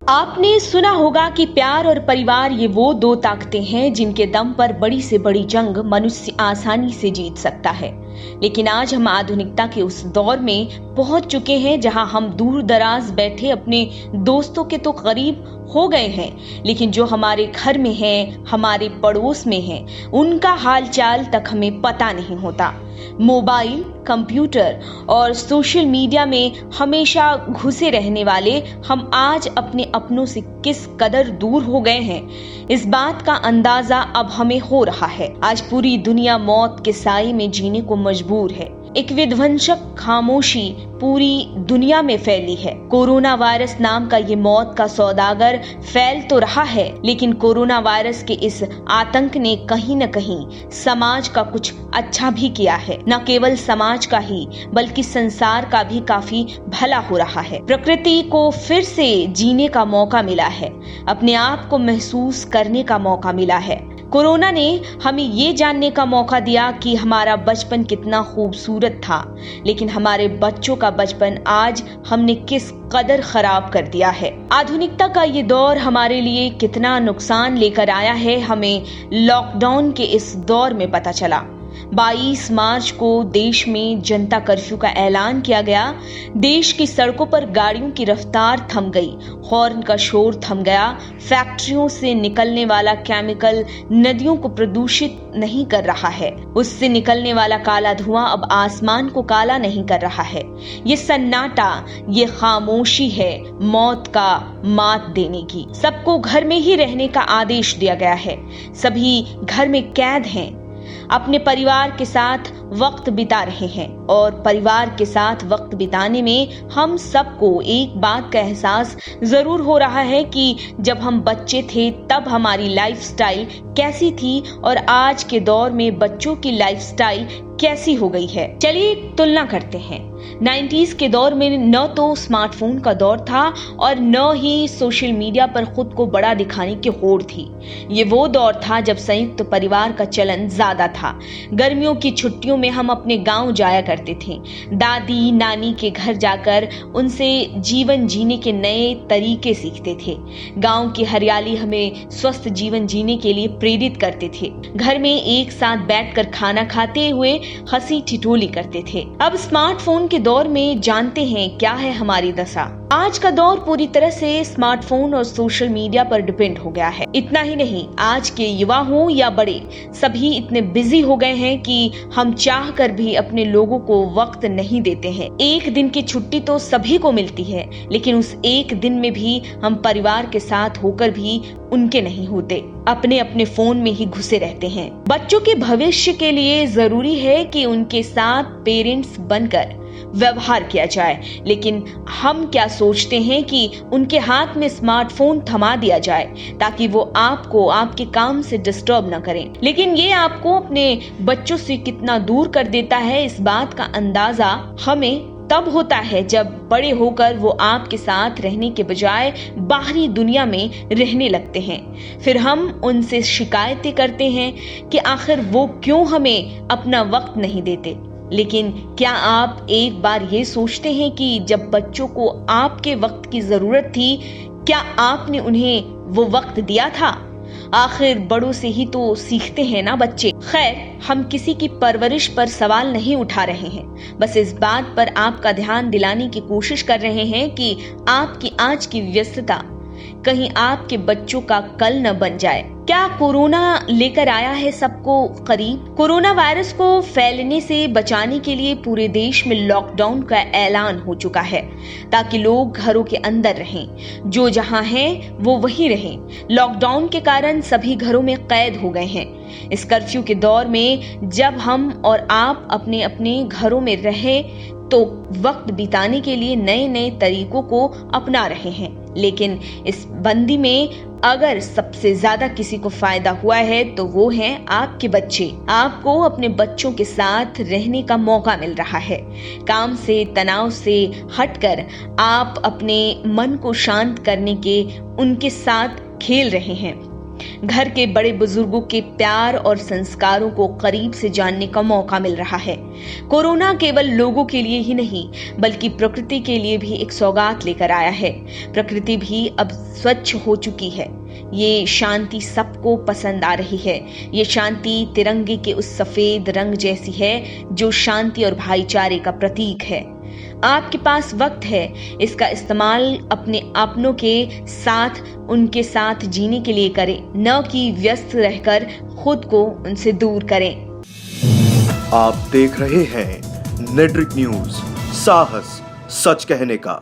आपने सुना होगा कि प्यार और परिवार ये वो दो ताकतें हैं जिनके दम पर बड़ी से बड़ी जंग मनुष्य आसानी से जीत सकता है। लेकिन आज हम आधुनिकता के उस दौर में पहुंच चुके हैं जहां हम दूर दराज बैठे अपने दोस्तों के तो करीब हो गए हैं, लेकिन जो हमारे घर में हैं, हमारे पड़ोस में हैं, उनका हालचाल तक हमें पता नहीं होता। मोबाइल, कंप्यूटर और सोशल मीडिया में हमेशा घुसे रहने वाले हम आज अपने अपनों से किस कदर दूर हो गए हैं, इस बात का अंदाजा अब हमें हो रहा है। आज पूरी दुनिया मौत के साए में जीने को मजबूर है। एक विध्वंसक खामोशी पूरी दुनिया में फैली है। कोरोना वायरस नाम का ये मौत का सौदागर फैल तो रहा है, लेकिन कोरोना वायरस के इस आतंक ने कहीं न कहीं समाज का कुछ अच्छा भी किया है। न केवल समाज का ही बल्कि संसार का भी काफी भला हो रहा है। प्रकृति को फिर से जीने का मौका मिला है, अपने आप को महसूस करने का मौका मिला है। कोरोना ने हमें ये जानने का मौका दिया कि हमारा बचपन कितना खूबसूरत था, लेकिन हमारे बच्चों का बचपन आज हमने किस कदर खराब कर दिया है। आधुनिकता का ये दौर हमारे लिए कितना नुकसान लेकर आया है, हमें लॉकडाउन के इस दौर में पता चला। 22 मार्च को देश में जनता कर्फ्यू का ऐलान किया गया। देश की सड़कों पर गाड़ियों की रफ्तार थम गई, हॉर्न का शोर थम गया। फैक्ट्रियों से निकलने वाला केमिकल नदियों को प्रदूषित नहीं कर रहा है। उससे निकलने वाला काला धुआं अब आसमान को काला नहीं कर रहा है। ये सन्नाटा, ये खामोशी है मौत का मात देने की। सबको घर में ही रहने का आदेश दिया गया है। सभी घर में कैद हैं, अपने परिवार के साथ वक्त बिता रहे हैं। और परिवार के साथ वक्त बिताने में हम सबको एक बात का एहसास जरूर हो रहा है कि जब हम बच्चे थे तब हमारी लाइफस्टाइल कैसी थी और आज के दौर में बच्चों की लाइफस्टाइल कैसी हो गई है। चलिए तुलना करते हैं। 90s के दौर में न तो स्मार्टफोन का दौर था और न ही सोशल मीडिया पर खुद को बड़ा दिखाने की होड़ थी। ये वो दौर था जब संयुक्त परिवार का चलन ज्यादा था। गर्मियों की छुट्टियों में हम अपने गांव जाया करते थे। दादी नानी के घर जाकर उनसे जीवन जीने के नए तरीके सीखते थे। गांव की हरियाली हमें स्वस्थ जीवन जीने के लिए प्रेरित करते थे। घर में एक साथ बैठकर खाना खाते हुए हंसी ठिठोली करते थे। अब स्मार्टफोन के दौर में जानते हैं क्या है हमारी दशा। आज का दौर पूरी तरह से स्मार्टफोन और सोशल मीडिया पर डिपेंड हो गया है। इतना ही नहीं, आज के युवा हो या बड़े, सभी इतने बिजी हो गए हैं कि हम चाह कर भी अपने लोगों को वक्त नहीं देते हैं। एक दिन की छुट्टी तो सभी को मिलती है, लेकिन उस एक दिन में भी हम परिवार के साथ होकर भी उनके नहीं होते, अपने अपने फोन में ही घुसे रहते हैं। बच्चों के भविष्य के लिए जरूरी है कि उनके साथ पेरेंट्स बनकर व्यवहार किया जाए, लेकिन हम क्या सोचते हैं कि उनके हाथ में स्मार्टफोन थमा दिया जाए ताकि वो आपको आपके काम से डिस्टर्ब ना करें। लेकिन ये आपको अपने बच्चों से कितना दूर कर देता है, इस बात का अंदाजा हमें तब होता है जब बड़े होकर वो आपके साथ रहने के बजाय बाहरी दुनिया में रहने लगते हैं। फिर हम उनसे शिकायतें करते हैं कि आखिर वो क्यों हमें अपना वक्त नहीं देते। लेकिन क्या आप एक बार ये सोचते हैं कि जब बच्चों को आपके वक्त की जरूरत थी, क्या आपने उन्हें वो वक्त दिया था? आखिर बड़ों से ही तो सीखते हैं ना बच्चे। खैर, हम किसी की परवरिश पर सवाल नहीं उठा रहे हैं, बस इस बात पर आपका ध्यान दिलाने की कोशिश कर रहे हैं कि आपकी आज की व्यस्तता कहीं आपके बच्चों का कल न बन जाए। क्या कोरोना लेकर आया है सबको करीब? कोरोना वायरस को फैलने से बचाने के लिए पूरे देश में लॉकडाउन का ऐलान हो चुका है ताकि लोग घरों के अंदर रहें, जो जहां हैं वो वहीं रहें। लॉकडाउन के कारण सभी घरों में कैद हो गए हैं। इस कर्फ्यू के दौर में जब हम और आप अपने अपने घरों में रहे तो वक्त बिताने के लिए नए नए तरीकों को अपना रहे हैं। लेकिन इस बंदी में अगर सबसे ज्यादा किसी को फायदा हुआ है तो वो हैं आपके बच्चे। आपको अपने बच्चों के साथ रहने का मौका मिल रहा है। काम से, तनाव से हटकर आप अपने मन को शांत करने के उनके साथ खेल रहे हैं। घर के बड़े बुजुर्गों के प्यार और संस्कारों को करीब से जानने का मौका मिल रहा है। कोरोना केवल लोगों के लिए ही नहीं बल्कि प्रकृति के लिए भी एक सौगात लेकर आया है। प्रकृति भी अब स्वच्छ हो चुकी है। ये शांति सबको पसंद आ रही है। ये शांति तिरंगे के उस सफेद रंग जैसी है जो शांति और भाईचारे का प्रतीक है। आपके पास वक्त है, इसका इस्तेमाल अपने अपनों के साथ, उनके साथ जीने के लिए करें, न कि व्यस्त रहकर खुद को उनसे दूर करें। आप देख रहे हैं नेट्रिक न्यूज, साहस सच कहने का।